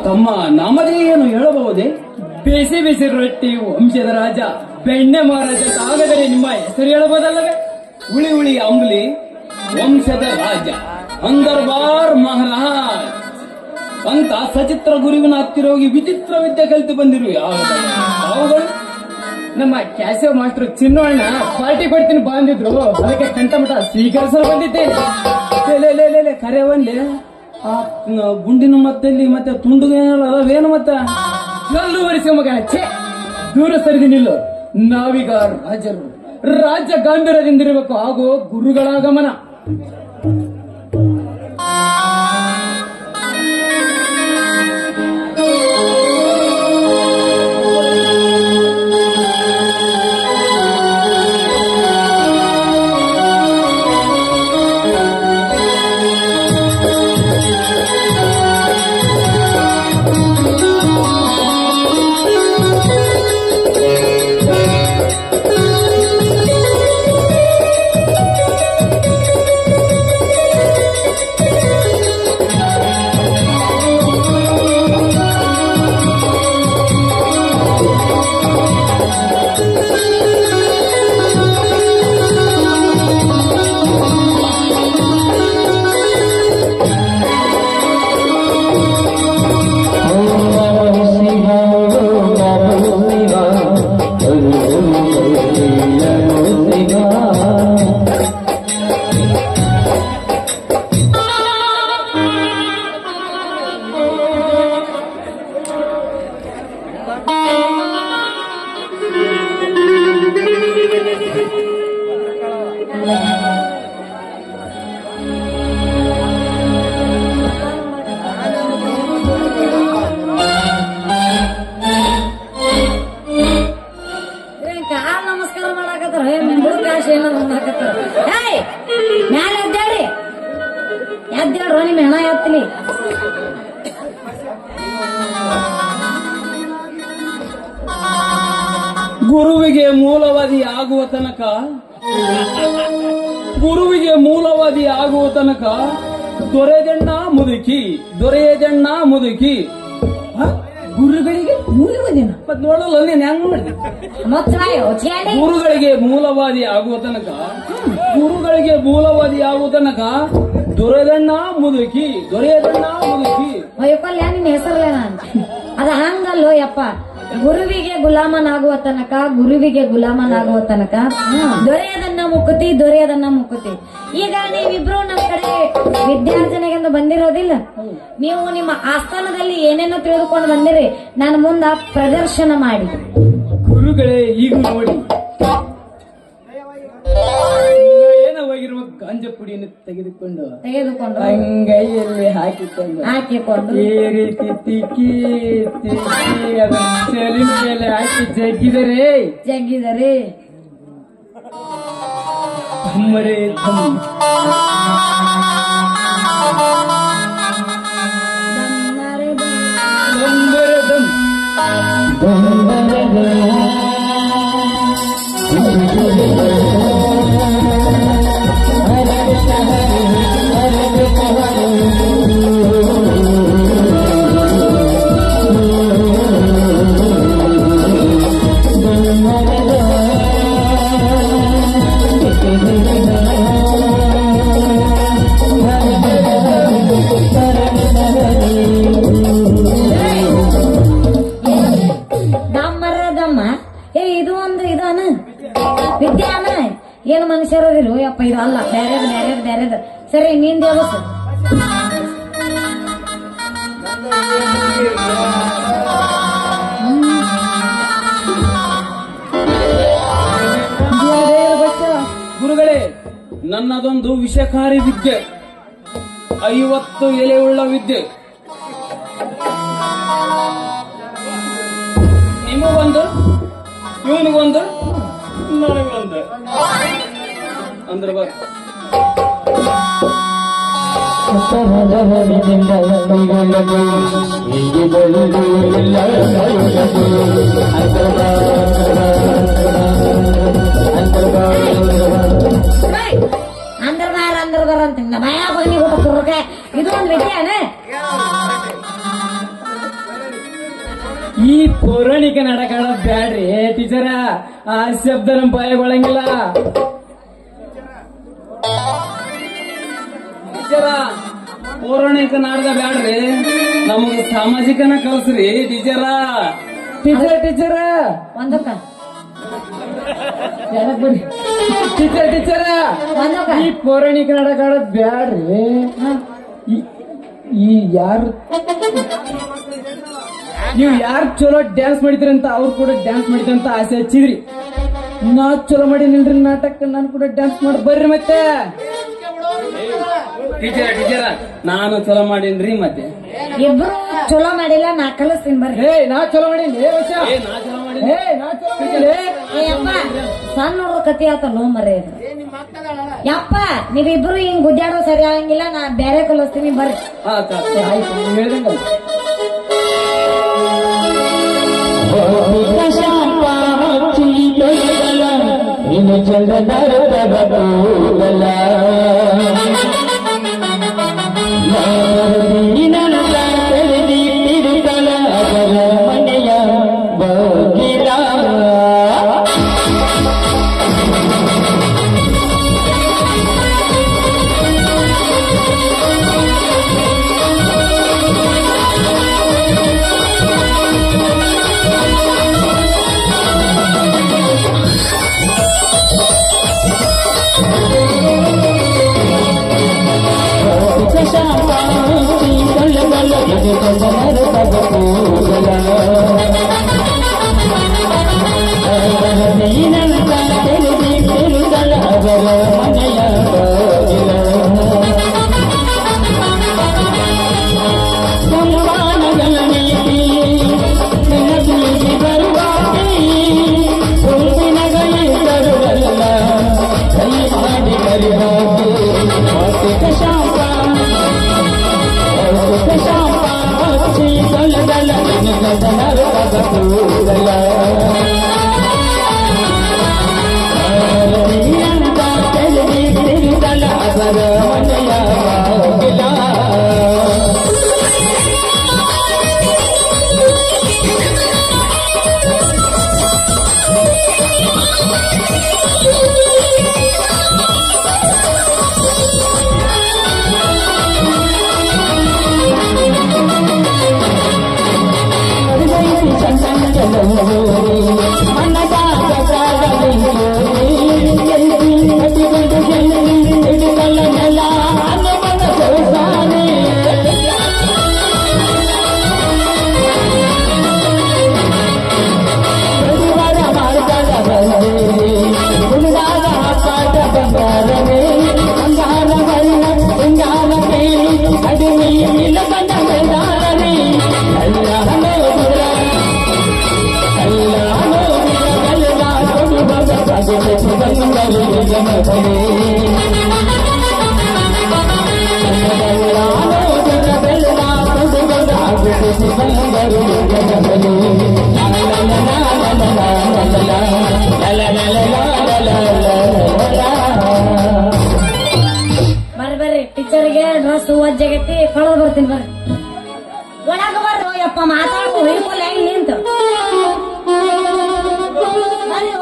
ತಮ್ಮ ನಾಮದೇ ಏನು ಹೇಳಬಹುದೇ? ಬಿಸಿ ಬಿಸಿ ರೊಟ್ಟಿ ವಂಶದ ರಾಜ ಬೆಣ್ಣೆ ಮಹಾರಾಜ ಆಗದರೆ ನಿಮ್ಮ ಹೆಸರು ಹೇಳಬಹುದಲ್ಲವೇ? ಹುಳಿ ಹುಳಿ ಅಂಬ್ಲಿ ವಂಶದ ರಾಜ ಅಂದರ್ಬಾರ್ ಮಹಾರಾಜ್ ಅಂತ ಸಚಿತ್ರ ಗುರುವಿನ ಹತ್ತಿರ ಹೋಗಿ ವಿಚಿತ್ರ ವಿದ್ಯೆ ಕಲಿತು ಬಂದಿರು. ಅವುಗಳು ನಮ್ಮ ಕ್ಯಾಶಿಯೋ ಮಾಸ್ಟರ್ ಚಿನ್ನೋಣ್ಣ ಪಾರ್ಟಿ ಕೊಡ್ತೀನಿ ಬಂದಿದ್ರು, ಅದಕ್ಕೆ ಕಂಠಮಠ ಸ್ವೀಕರಿಸಲು ಬಂದಿದ್ದೇನೆ. ಕರೆಯವನ್ಲಿ ಆ ಗುಂಡಿನ ಮತ್ತಲ್ಲಿ ಮತ್ತೆ ತುಂಡುಗೇನಲ್ಲ ಅವೇನು ಮತ್ತೆ ಜಲ್ಲು ಒರೆಸಿ ಮಗ ಛೇ ದೂರ ಸರಿದಿ ನಿಲ್ಲು. ನಾವೀಗ ರಾಜರು ರಾಜ್ಯ ಗಾಂಭೀರ್ಯದಿಂದಿರಬೇಕು ಹಾಗೂ ಗುರುಗಳಾಗಮನ. ಗುರುವಿಗೆ ಮೂಲವಾದಿ ಆಗುವ ತನಕ ದೊರೆಯದಣ್ಣ ಮುದುಕಿ ಗುರುಗಳಿಗೆ ಮೂಲವಾದಿನ ಮತ್ ನೋಡಲ್ಲ ನೀನ್ ಹೆಂಗ್ ಮಾಡಿದೆ? ಗುರುಗಳಿಗೆ ಮೂಲವಾದಿ ಆಗುವ ತನಕ ದೊರೆಯದಣ್ಣ ಮುದುಕಿ ವೈಫಲ್ಯ ನಿನ್ನ ಹೆಸರಲ್ಲ ಅದ ಹಂಗಲ್ಲೋ ಯಪ್ಪ. ಗುರುವಿಗೆ ಗುಲಾಮನಾಗುವ ತನಕ ದೊರೆಯದನ್ನ ಮುಕ್ಕುತಿ. ಈಗ ನೀವಿಬ್ರು ನಮ್ಮ ಕಡೆ ವಿದ್ಯಾರ್ಜನೆಗೆಂದು ಬಂದಿರೋದಿಲ್ಲ. ನೀವು ನಿಮ್ಮ ಆಸ್ಥಾನದಲ್ಲಿ ಏನೇನೋ ತಿಳಿದುಕೊಂಡು ಬಂದಿರಿ. ನಾನು ಮುಂದ ಪ್ರದರ್ಶನ ಮಾಡಿ ಗುರುಗಳೇ ಈಗ ನೋಡಿ ಏನವಾಗಿರುವ ಗಾಂಜಾ ಪುಡಿಯನ್ನು ತೆಗೆದುಕೊಂಡು ಅಂಗೈಯಲ್ಲಿ ಹಾಕಿಕೊಂಡು ಈ ರೀತಿ ತಿಕ್ಕಿ ಅದನ್ನು ಚೆಲಿನ ಮೇಲೆ ಹಾಕಿ ಜಗ್ಗಿದರೆ ಧಮ್ಮರೇ ಧಮ್ ವಿದ್ಯಾನ ಏನು ಮನುಷ್ಯರೋದಿಲ್ಲ ಯಪ್ಪ. ಇದು ಅಲ್ಲ ಬ್ಯಾರೇದು ಸರಿ ನಿಂದ ಯಾವತ್ತು ಗುರುಗಳೇ, ನನ್ನದೊಂದು ವಿಷಕಾರಿ ವಿದ್ಯೆ, 50 ಎಲೆಯುಳ್ಳ ವಿದ್ಯೆ. ಇವನಿಗೊಂದು ನನಗೊಂದು ಅಂದ್ರೆ ಬರ್ ಅಂದರ್ದಾರ ಅಂತ ಭಯ ಬನ್ನಿ ಊಟ ಕುರ್ರಕ್ಕೆ ಇದು ಒಂದು ವಿದ್ಯಾನೆ. ಈ ಪೌರಾಣಿಕ ನಾಟಕ ಆಡೋದ್ ಬ್ಯಾಡ್ರಿ ಟೀಚರ. ಆ ಶಬ್ದ ನಮ್ ಬಾಯಿಗೊಳಂಗಿಲ್ಲ. ಟೀಚರ ಪೌರಾಣಿಕ ನಾಟಕ ಬ್ಯಾಡ್ರಿ, ನಮಗ ಸಾಮಾಜಿಕನ ಕಲ್ಸ್ರಿ ಟೀಚರ. ಟೀಚರ ಒಂದಕ್ಕ ಬರ್ರಿ ಟೀಚರ. ಒಂದಕ್ಕ ಈ ಪೌರಾಣಿಕ ನಾಟಕ ಆಡೋದ್ ಬ್ಯಾಡ್ರಿ. ಈ ಯಾರು ನೀವು ಯಾರು ಚಲೋ ಡ್ಯಾನ್ಸ್ ಮಾಡಿದ್ರಂತ ಅವ್ರು ಕೂಡ ಡ್ಯಾನ್ಸ್ ಮಾಡಿದ್ರಂತ ಆಸೆ ಹಚ್ಚಿದ್ರಿ. ನಾ ಚಲೋ ಮಾಡಿ ನಿಲ್ರಿ ನಾಟಕ, ನಾನು ಕೂಡ ಡ್ಯಾನ್ಸ್ ಮಾಡಿ ಬರ್ರಿ. ಮತ್ತೆ ಟೀಚರ ನಾನು ಚಲೋ ಮಾಡೀನ್ರಿ. ಮತ್ತೆ ಇಬ್ರು ಚಲೋ ಮಾಡಿಲ್ಲ, ನಾ ಕಲಿಸ್ತೀನಿ ಬರ್ರಿ. ನಾ ಚಲೋ ಮಾಡೀನಿ. ನಾ ಚಲೋ ಮಾಡೀನಿ. ಯಪ್ಪ ಸಣ್ಣ ಹುಡುಗ ಕತಿ ಆತಲ್ಲ ಮರ್ರಿ ಇದು. ಯಪ್ಪ ನೀವಿಬ್ರು ಹಿಂಗ್ ಗುದ್ದಾಡೋ ಸರಿ ಆಗಂಗಿಲ್ಲ, ನಾ ಬೇರೆ ಕಲಿಸ್ತೀನಿ ಬರ್ರಿ. ಆಯ್ತು ಹೇಳ್ದಂಗ. ಬರ್ರಿ ಟೀಚರ್ಗೆ ಡ್ರೆಸ್ ಒಜ್ಜಾಗೈತಿ ಕಳೆದು ಬರ್ತೀನಿ ಬರ್ರಿ. ಒಳಗ ಬರ್ರು ಯಪ್ಪ ಮಾತಾಡು ಹಿಡ್ಕೊಲ್ಲ ಹೆಂಗ್ ನಿಂತು ಬರ್ರಿ. ಅಯ್ಯೋ